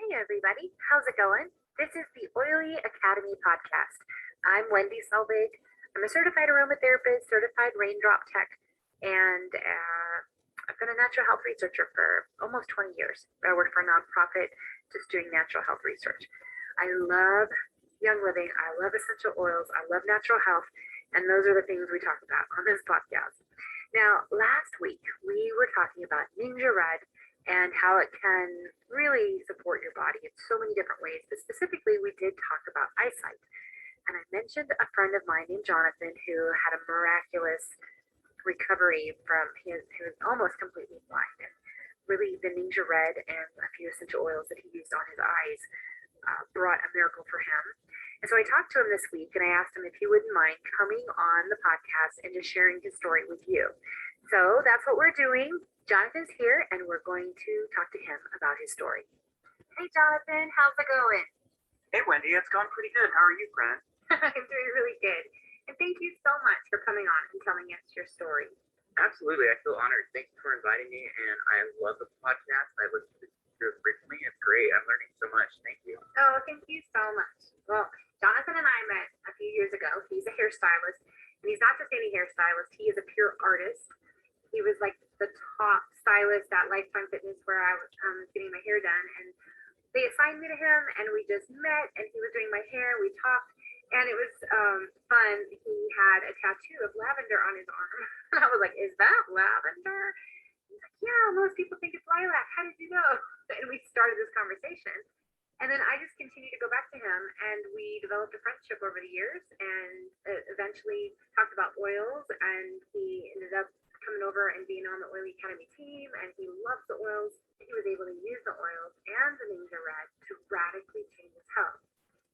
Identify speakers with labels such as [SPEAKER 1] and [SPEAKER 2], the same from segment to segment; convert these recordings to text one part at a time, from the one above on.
[SPEAKER 1] Hey everybody, how's it going? This is the Oily Academy podcast. I'm Wendy Selvig. I'm a certified aromatherapist, certified raindrop tech, and I've been a natural health researcher for almost 20 years. I work for a nonprofit just doing natural health research. I love young living. I love essential oils. I love natural health. And those are the things we talk about on this podcast. Now, last week we were talking about NingxiaRed and how it can really support your body in so many different ways. But specifically, we did talk about eyesight. And I mentioned a friend of mine named Jonathan who had a miraculous recovery from he was almost completely blind. And really, the NingxiaRed and a few essential oils that he used on his eyes brought a miracle for him. And so I talked to him this week and I asked him if he wouldn't mind coming on the podcast and just sharing his story with you. So that's what we're doing. Jonathan's here and we're going to talk to him about his story. Hey Jonathan, how's it going?
[SPEAKER 2] Hey Wendy, it's going pretty good. How are you, friend?
[SPEAKER 1] I'm doing really good. And thank you so much for coming on and telling us your story.
[SPEAKER 2] Absolutely, I feel honored. Thank you for inviting me, and I love the podcast. I listen to it frequently. It's great. I'm learning so much. Thank you.
[SPEAKER 1] Oh, thank you so much. Well, Jonathan and I met a few years ago. He's a hairstylist, and he's not just any hairstylist. He is a pure artist. He was like the top stylist at Lifetime Fitness where I was getting my hair done, and they assigned me to him, and we just met, and he was doing my hair. We talked, and it was fun. He had a tattoo of lavender on his arm, and I was like, "Is that lavender?" He's like, "Yeah, most people think it's lilac. How did you know?" And we started this conversation. And then I just continued to go back to him, and we developed a friendship over the years, and eventually talked about oils, and he ended up coming over and being on the Oily Academy team, and he loves the oils. He was able to use the oils and the NingxiaRed to radically change his health.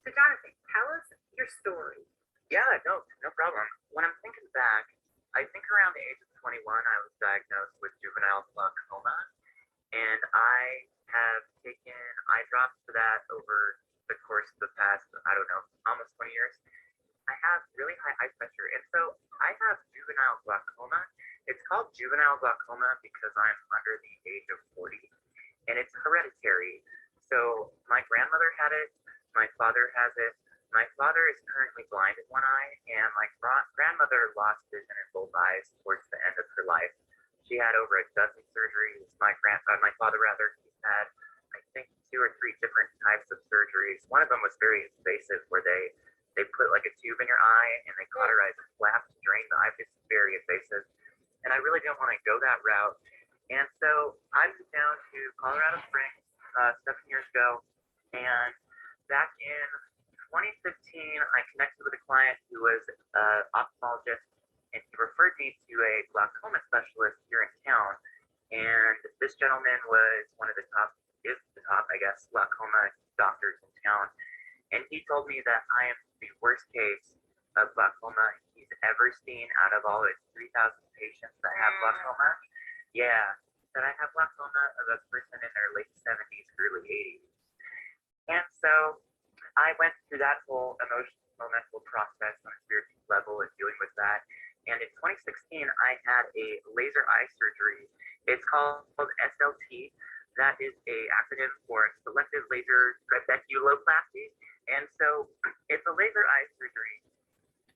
[SPEAKER 1] So Jonathan, tell us your story.
[SPEAKER 2] Yeah, no problem. When I'm thinking back, I think around the age of 21, I was diagnosed with juvenile glaucoma, and I have taken eye drops for that over the course of the past, almost 20 years. I have really high eye pressure, and so I have juvenile glaucoma. It's called juvenile glaucoma because I'm under the age of 40, and it's hereditary. So my grandmother had it, my father has it. My father is currently blind in one eye, and my grandmother lost vision in both eyes towards the end of her life. She had over a dozen surgeries. My father he's had, I think, 2 or 3 different types of surgeries. One of them was very invasive, where they put like a tube in your eye and they cauterize a flap to drain the eye. It's very invasive. And I really didn't want to go that route. And so I moved down to Colorado Springs 7 years ago. And back in 2015, I connected with a client who was an ophthalmologist, and he referred me to a glaucoma specialist here in town. And this gentleman was is the top, I guess, glaucoma doctors in town. And he told me that I am the worst case of glaucoma he's ever seen out of all his 3,000 patients that have glaucoma. Yeah, that I have glaucoma of a person in their late 70s, early 80s. And so I went through that whole emotional, mental process on a spiritual level and dealing with that. And in 2016, I had a laser eye surgery. It's called SLT. That is a acronym for selective laser trabeculoplasty. And so it's a laser eye surgery.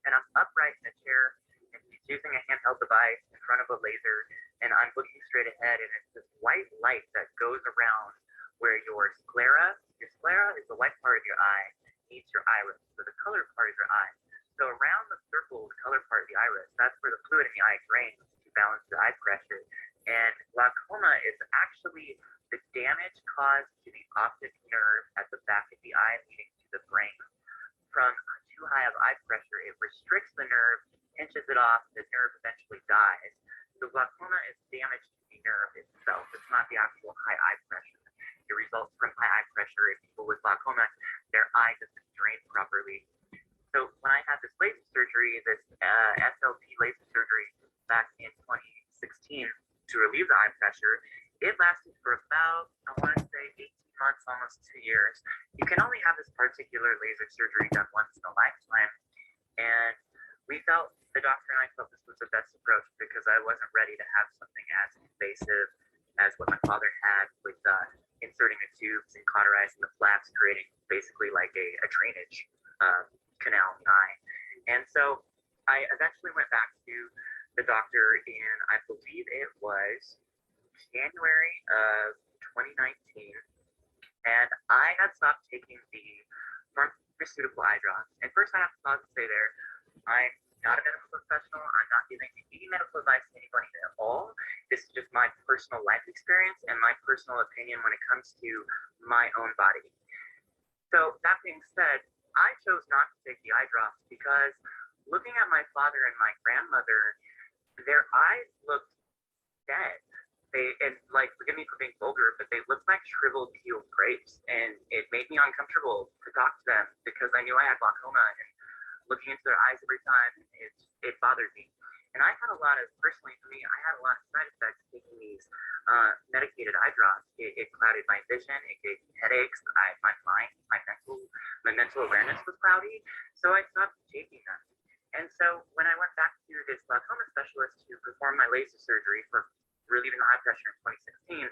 [SPEAKER 2] And I'm upright in a chair, and he's using a handheld device in front of a laser, and I'm looking straight ahead, and it's this white light that goes around where your sclera is the white part of your eye, meets your iris, so the colored part of your eye. So around the circle, the colored part of the iris, that's where the fluid in the eye drains to balance the eye pressure. And glaucoma is actually the damage caused to the optic nerve at the back of the eye leading to the brain. From too high of eye pressure, it restricts the nerve, pinches it off, the nerve eventually dies. So glaucoma is damage to the nerve itself. It's not the actual high eye pressure. It results from high eye pressure. In people with glaucoma, their eye doesn't drain properly. So when I had this laser surgery, this SLT laser surgery back in 2016 to relieve the eye pressure, it lasted for about, I want to say, 18 months, almost 2 years. You can only have this particular laser surgery done once in a lifetime. And the doctor and I felt this was the best approach because I wasn't ready to have something as invasive as what my father had with inserting the tubes and cauterizing the flaps, creating basically like a drainage canal in the eye. And so I eventually went back to the doctor in, I believe it was January of 2019, and I had stopped taking the pharmaceutical eye drops. And first, I have to pause and say there, I'm not a medical professional. I'm not giving any medical advice to anybody at all. This is just my personal life experience and my personal opinion when it comes to my own body. So that being said, I chose not to take the eye drops because looking at my father and my grandmother, their eyes looked dead. And like, forgive me for being vulgar, but they looked like shriveled peeled grapes, and it made me uncomfortable to talk to them because I knew I had glaucoma, and looking into their eyes every time, it bothered me. And I had a lot of, personally for me, I had a lot of side effects taking these medicated eye drops. It clouded my vision, it gave me headaches, my mind, my mental awareness was cloudy, so I stopped taking them. And so when I went back to this glaucoma specialist to perform my laser surgery for relieving the eye pressure in 2016,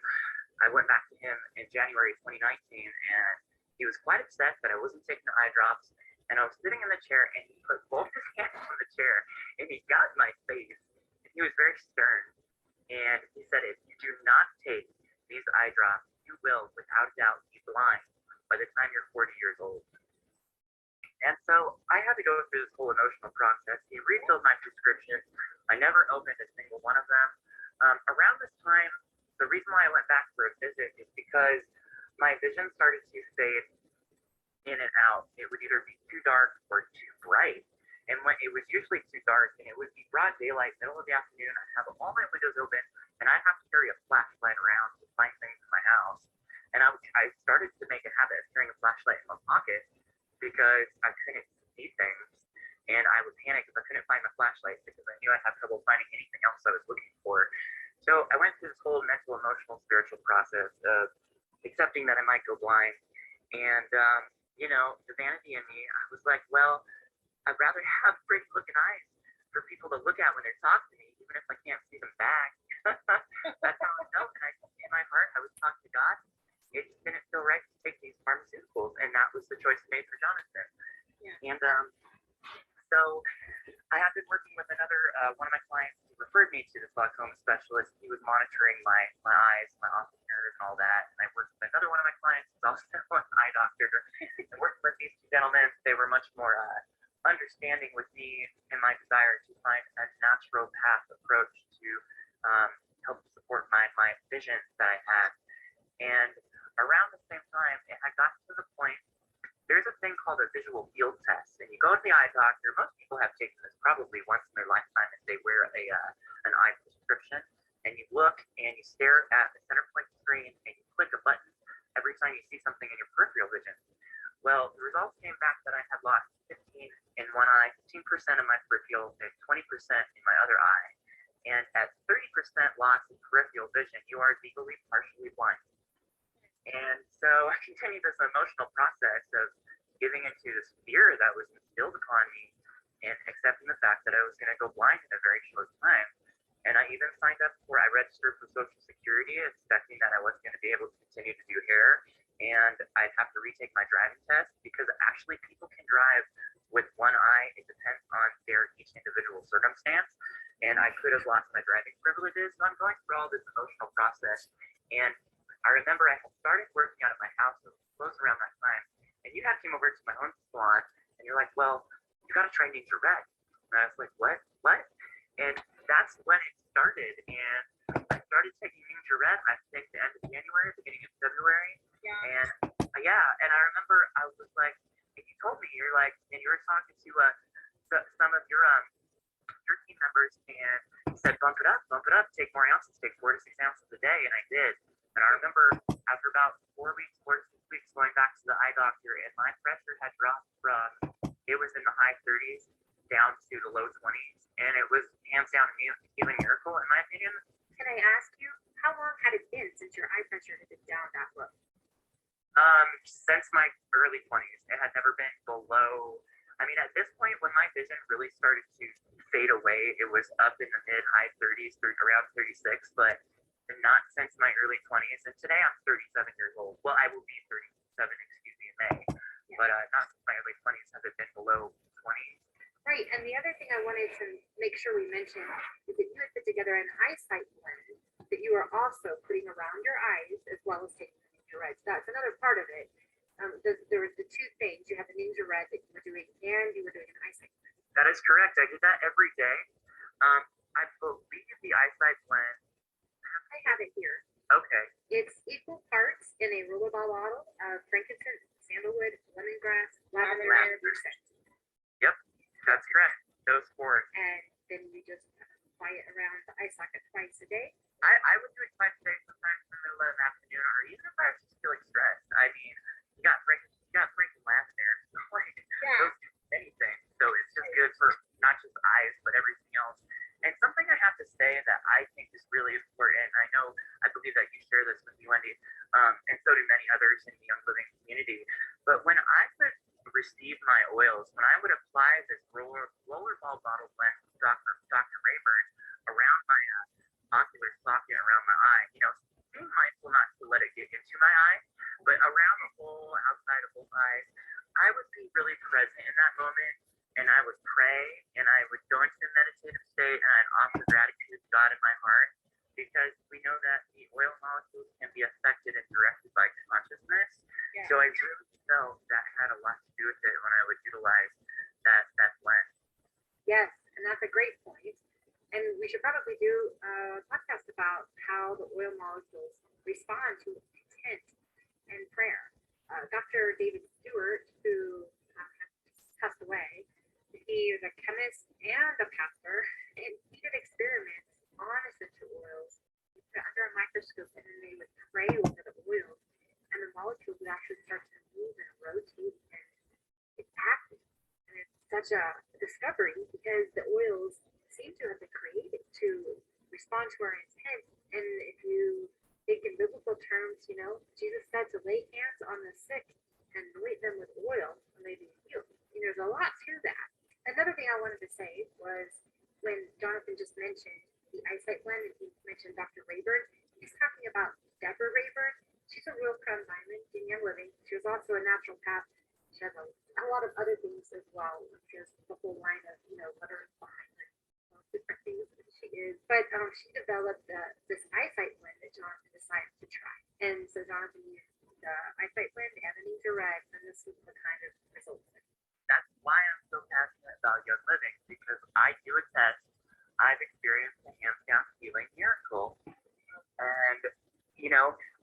[SPEAKER 2] I went back to him in January 2019, and he was quite upset that I wasn't taking the eye drops. And I was sitting in the chair, and he put both his hands on the chair, and he got in my face, and he was very stern. And he said, if you do not take these eye drops, you will, without doubt, be blind by the time you're 40 years old. And so I had to go through this whole emotional process. He refilled my prescription. I never opened a single one of them. Around this time, the reason why I went back for a visit is because my vision started to fade in and out. It would either be too dark or too bright. And when it was usually too dark, and it would be broad daylight, middle of the afternoon, I'd have all my windows open, and I'd have to carry a flashlight around to find things in my house. And I started to make a habit of carrying a flashlight in my pocket because I couldn't see things. And I would panic if I couldn't find my flashlight because I knew I'd have trouble finding anything else I was looking for. So I went through this whole mental, emotional, spiritual process of accepting that I might go blind. And, you know, the vanity in me, I was like, well, I'd rather have pretty looking eyes for people to look at when they're talking to me, even if I can't see them back. That's how I felt. And in my heart, I was talking to God. It just didn't feel right to take these pharmaceuticals. And that was the choice I made for Jonathan. Yeah. And so I have been working with another, one of my clients who referred me to this glaucoma specialist. He was monitoring my eyes, my optic nerve, and all that. And I worked with another one of my clients who's also an eye doctor. And working with these two gentlemen, they were much more understanding with me and my desire to find a natural path approach to help support my vision that I had. And around the same time, it had gotten to the point, there's a thing called a visual field test. And you go to the eye doctor, most people have taken this probably once in their lifetime if they wear an eye prescription. And you look and you stare at the center point screen and you click a button every time you see something in your peripheral vision. Well, the results came back that I had lost 15 in one eye, 15% of my peripheral, and 20% in my other eye. And at 30% loss in peripheral vision, you are legally partially blind. And so I continued this emotional process of giving into this fear that was instilled upon me and accepting the fact that I was going to go blind in a very short time. And I even signed up I registered for Social Security, expecting that I wasn't going to be able to continue to do hair. And I'd have to retake my driving test because actually people can drive with one eye. It depends on their each individual circumstance. And I could have lost my driving privileges. So I'm going through all this emotional process. And I remember I had started working out at my house. It was close around that time. And you had came over to my own salon and you're like, well, you got to try NingxiaRed. And I was like, what? And that's when it started. And I started taking NingxiaRed, I think the end of January, beginning of February. Yeah. And and I remember I was like, and you told me, you're like, and you were talking to some of your team members, and you said, bump it up, take more ounces, take 4 to 6 ounces a day. And I did. And I remember after about 4 to 6 weeks going back to the eye doctor, and my pressure had dropped from, it was in the high 30s down to the low 20s. And it was hands down a healing miracle, in my opinion.
[SPEAKER 1] Can I ask you, how long had it been since your eye pressure had been down that low?
[SPEAKER 2] Since my early 20s. It had never been below, I mean, at this point, when my vision really started to fade away, it was up in the mid-high 30s, around 36, but not since my early 20s. And today I'm 37 years old. Well, I will be 37, excuse me, in May. Yeah. But not since my early 20s has it been below 20.
[SPEAKER 1] Right. And the other thing I wanted to make sure we mentioned is that you had put together an eyesight blend that you are also putting around your eyes as well as taking the NingxiaRed. So that's another part of it. There was the two things. You had the NingxiaRed that you were doing and you were doing an eyesight blend.
[SPEAKER 2] That is correct. I did that every day. I believe the eyesight blend.
[SPEAKER 1] I have it here.
[SPEAKER 2] Okay.
[SPEAKER 1] It's equal parts in a rollerball bottle of frankincense, sandalwood, lemongrass, lavender, and scent.
[SPEAKER 2] Yep, that's correct. Those four.
[SPEAKER 1] And then you just apply it around the eye socket twice a day.
[SPEAKER 2] I would do it twice a day, sometimes in the middle of the afternoon, or even if I was just feeling stressed. I mean, you got freaking lavender, so like those do anything. So it's just good for not just eyes, but everything else. And something I have to say that I think is really important, I believe that you share this with me, Wendy, and so do many others in the Young Living community. But when I would receive my oils, when I would apply this rollerball bottle blend from Dr. Rayburn around my ocular socket, around my eye, being mindful not to let it get into my eye, but around the whole outside of both eyes, I would be really present in that moment. And I would pray, and I would go into a meditative state, and I'd offer gratitude to God in my heart, because we know that the oil molecules can be affected and directed by consciousness. Yeah. So I really felt that had a lot to do with it when I would utilize that blend.
[SPEAKER 1] Yes, and that's a great point. And we should probably do a podcast about how the oil molecules respond to intent and prayer. Dr. David Stewart, who passed away, he was a chemist and a pastor, and he did experiments on essential oils. He put it under a microscope, and then they would pray over the oils, and the molecules would actually start to move and rotate, and it's active. And it's such a discovery because the oils seem to have been created to respond to our intent. And if you think in biblical terms, Jesus said to lay hands on the sick and anoint them with oil, and they be healed. There's a lot to that. Another thing I wanted to say was when Jonathan just mentioned the eyesight blend, and he mentioned Dr. Rayburn, he's talking about Deborah Rayburn. She's a real crown diamond in Young Living. She was also a naturopath. She has a lot of other things as well. She has the whole line of, butter and wine and different things that she is. But she developed this eyesight blend that Jonathan decided to try. And so Jonathan used the eyesight blend and the NingxiaRed, and this was the kind of results.
[SPEAKER 2] That's why I'm so passionate about Young Living, because I do attest I've experienced a hands-down healing miracle. And,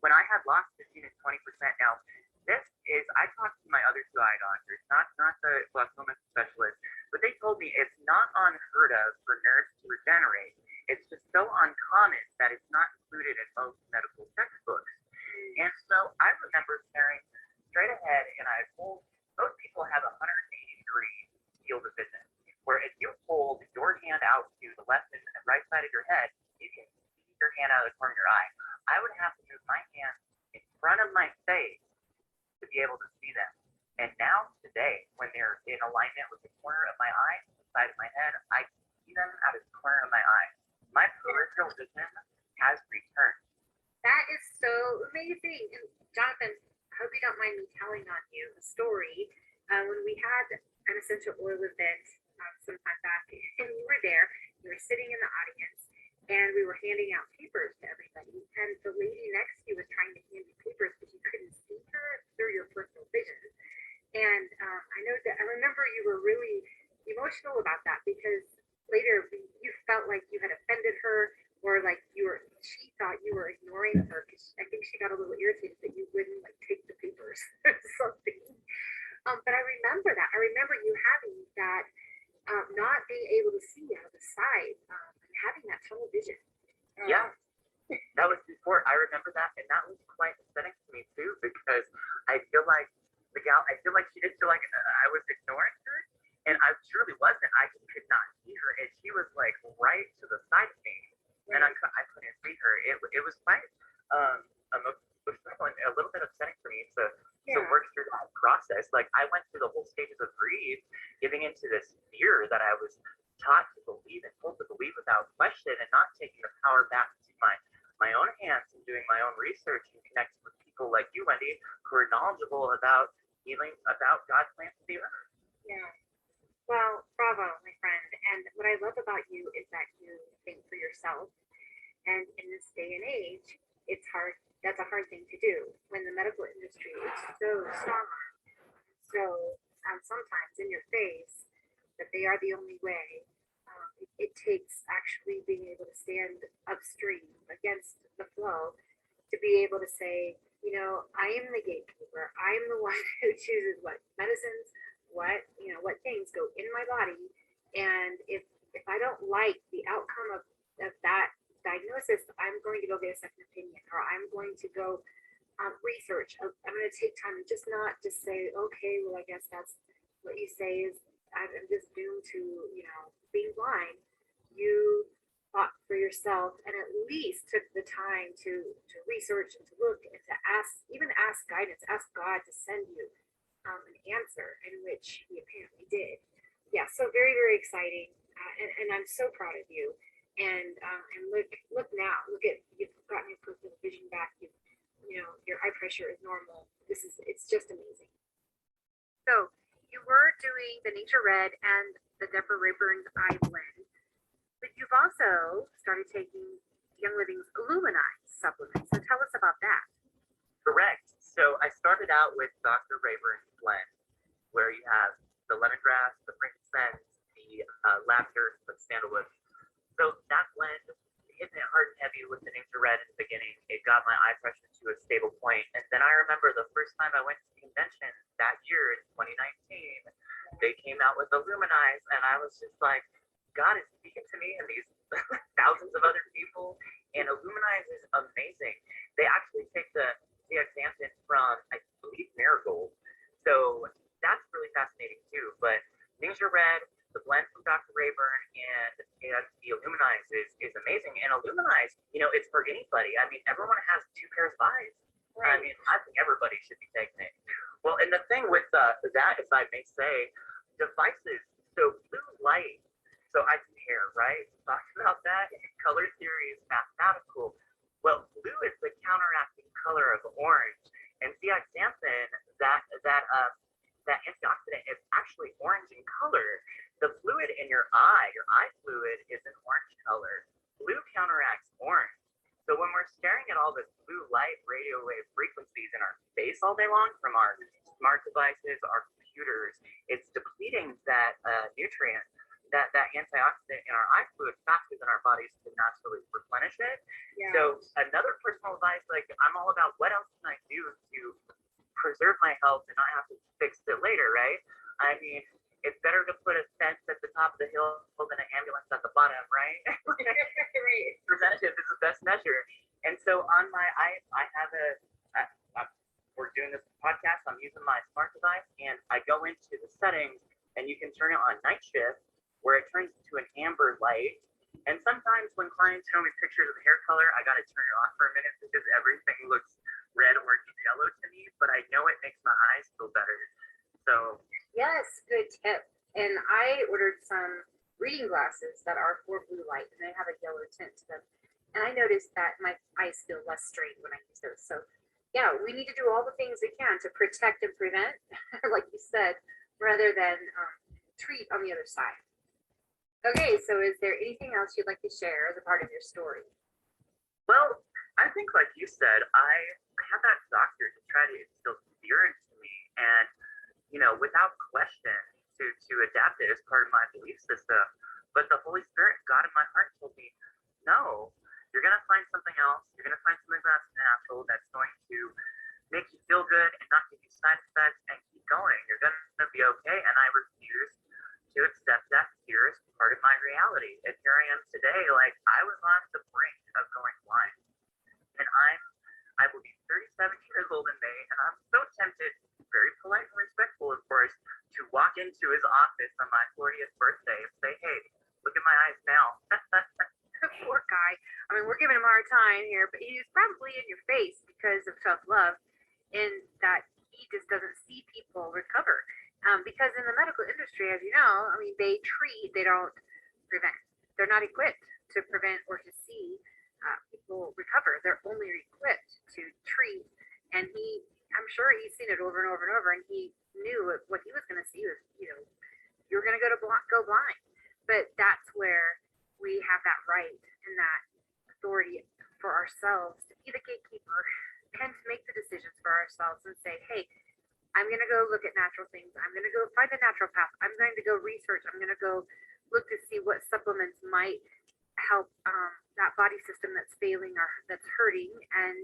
[SPEAKER 2] when I had lost 15 and 20%, now, I talked to my other two eye doctors, not the glaucoma specialist, but they told me it's not unheard of for nerves to regenerate. It's just so uncommon that it's not included in most medical textbooks. And so I remember staring straight ahead, and most people have a 180-degree field of vision, where if you hold your hand out to the left and right side of your head, you can see your hand out of the corner of your eye. I would have to move my hand in front of my face to be able to see them. And now today, when they're in alignment with the corner of my eye, the side of my head, I can see them out of the corner of my eye. My peripheral vision has returned.
[SPEAKER 1] That is so amazing. And Jonathan, I hope you don't mind me telling on you a story. When we had an essential oil event some time back, and you were there, you were sitting in the audience, and we were handing out papers to everybody. And the lady next to you was trying to hand you papers, but you couldn't see her through your peripheral vision. And I remember you were really emotional about that, because later you felt like you had offended her, or like she thought you were ignoring her, because I think she got a little irritated that you wouldn't take the papers or something. But I remember that. I remember you having that, not being able to see out of the side, and having that tunnel vision.
[SPEAKER 2] Yeah, that was before. I remember that, and that was quite upsetting to me too, because I feel like she did feel like I was ignoring her, and I truly wasn't. I just could not see her, and she was right to the side of me, and I couldn't see her. It was quite a little bit upsetting for me to work through that process. I went through the whole stages of grief, giving into this fear that I was taught to believe and told to believe without question, and not taking the power back to my my own hands and doing my own research and connecting with people like you, Wendy, who are knowledgeable about healing, about God's plan for the earth.
[SPEAKER 1] Yeah. Well, bravo, my friend. And what I love about you is that you think for yourself. And in this day and age, it's hard. That's a hard thing to do when the medical industry is so strong, so sometimes in your face that they are the only way. It takes actually being able to stand upstream against the flow to be able to say, I am the gatekeeper. I am the one who chooses what medicines, what things go in my body. And if I don't like the outcome of that diagnosis, I'm going to go get a second opinion, or I'm going to go research. I'm going to take time and just not just say, okay, well, I guess that's what you say is I'm just doomed to, being blind. You thought for yourself and at least took the time to research and to look and to ask guidance, ask God to send you an answer, in which he apparently did. Yeah, so very, very exciting. And I'm so proud of you. And look now, you've gotten your peripheral vision back. Your eye pressure is normal. It's just amazing. So you were doing the NingxiaRed and the Deborah Rayburn's eye blend, but you've also started taking Young Living's Illuminize supplement. So tell us about that.
[SPEAKER 2] Correct. So I started out with Dr. Rayburn's blend, where you have the lemongrass, the frankincense, the lavender, the sandalwood. So that blend, hitting it hard and heavy with the NingxiaRed in the beginning, it got my eye pressure to a stable point. And then I remember the first time I went to the convention that year in 2019, they came out with Illuminize, and I was just like, God is speaking to me and these thousands of other people. And Illuminize is amazing. They actually take the zeaxanthin from, I believe, marigold. So that's really fascinating too. But NingxiaRed, the blend from Dr. Rayburn, and the Illuminize is amazing. And Illuminize, it's for anybody. I mean, everyone has two pairs of eyes. Right. I mean, I think everybody should be taking it. Well, and the thing with that, if I may say, devices, so blue light, so I compare, right? Talking about that, color theory is mathematical. Well, blue is the counteracting color of orange, and zeaxanthin, that antioxidant, is actually orange in color. The fluid in your eye fluid, is an orange color. Blue counteracts orange. So when we're staring at all this blue light radio wave frequencies in our face all day long from our smart devices, our computers, it's depleting that nutrient, that antioxidant in our eye fluid faster than our bodies can naturally replenish it. Yeah. So another personal advice, like, I'm all about what else can I do to preserve my health and not have to fix it later, right? I mean, it's better to put a fence at the top of the hill than an ambulance at the bottom, right? Preventative is the best measure. And so on my, I have we're doing this podcast, I'm using my smart device, and I go into the settings, and you can turn it on night shift, where it turns into an amber light. And sometimes when clients show me pictures of the hair color, I got to turn it off for a minute because everything looks red, orange, and yellow to me, but I know it makes my eyes feel better. So
[SPEAKER 1] yes, good tip. And I ordered some reading glasses that are for blue light, and they have a yellow tint to them. And I noticed that my eyes feel less strained when I use those. So yeah, we need to do all the things we can to protect and prevent, like you said, rather than treat on the other side. Okay, so is there anything else you'd like to share as a part of your story?
[SPEAKER 2] Well, I think, like you said, I have that doctor to try to instill fear into me, and without question, to adapt it as part of my belief system. But the Holy Spirit, God in my heart, told me, no, you're gonna find something else. You're gonna find something that's natural, that's going to make you feel good and not give you side effects, and keep going. You're gonna be okay. And I refuse to accept that fear as part of my reality. And here I am today, like, I was on the brink of going blind. And I will be 37 years old in May, and I'm so tempted, very polite and respectful, of course, to walk into his office on my 40th birthday and say, hey, look at my eyes now.
[SPEAKER 1] Poor guy. I mean, we're giving him a hard time here, but he's probably in your face because of tough love, and that he just doesn't see people recover. Because in the medical industry, as you know, I mean, they treat, they don't prevent. They're not equipped to prevent or to see people people recover. They're only equipped to treat. And I'm sure he's seen it over and over and over, and he knew what he was going to see was, you're going to go blind. But that's where we have that right and that authority for ourselves to be the gatekeeper and to make the decisions for ourselves and say, hey, I'm going to go look at natural things. I'm going to go find a naturopath. I'm going to go research. I'm going to go look to see what supplements might help that body system that's failing or that's hurting. And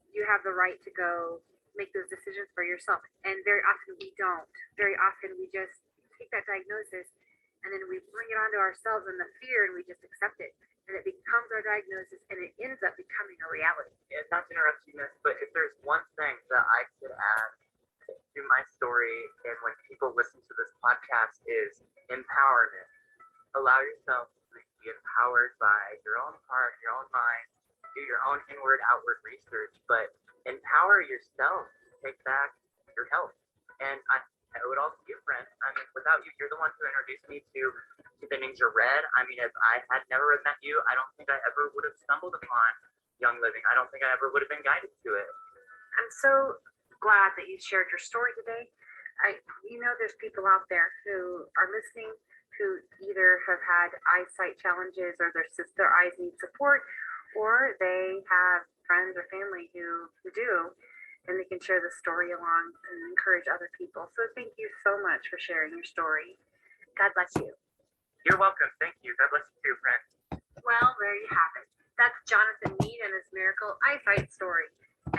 [SPEAKER 1] you have the right to go make those decisions for yourself. And very often we don't. Very often we just take that diagnosis and then we bring it onto ourselves in the fear and we just accept it. And it becomes our diagnosis and it ends up becoming a reality.
[SPEAKER 2] And not to interrupt you, Miss, but if there's one thing that I could add to my story and when people listen to this podcast is empowerment. Allow yourself to be empowered by your own heart, your own mind, do your own inward, outward research, but empower yourself to take back your health. And I owe it all to you, friend. I mean, without you, you're the one who introduced me to the NingxiaRed. I mean, if I had never met you, I don't think I ever would have stumbled upon Young Living. I don't think I ever would have been guided to it.
[SPEAKER 1] I'm so glad that you shared your story today. There's people out there who are listening who either have had eyesight challenges or their eyes need support, or they have friends or family who do, and they can share the story along and encourage other people. So thank you so much for sharing your story. God bless you.
[SPEAKER 2] You're welcome. Thank you. God bless you too, friend.
[SPEAKER 1] Well, there you have it. That's Jonathan Mead and his miracle eyesight story.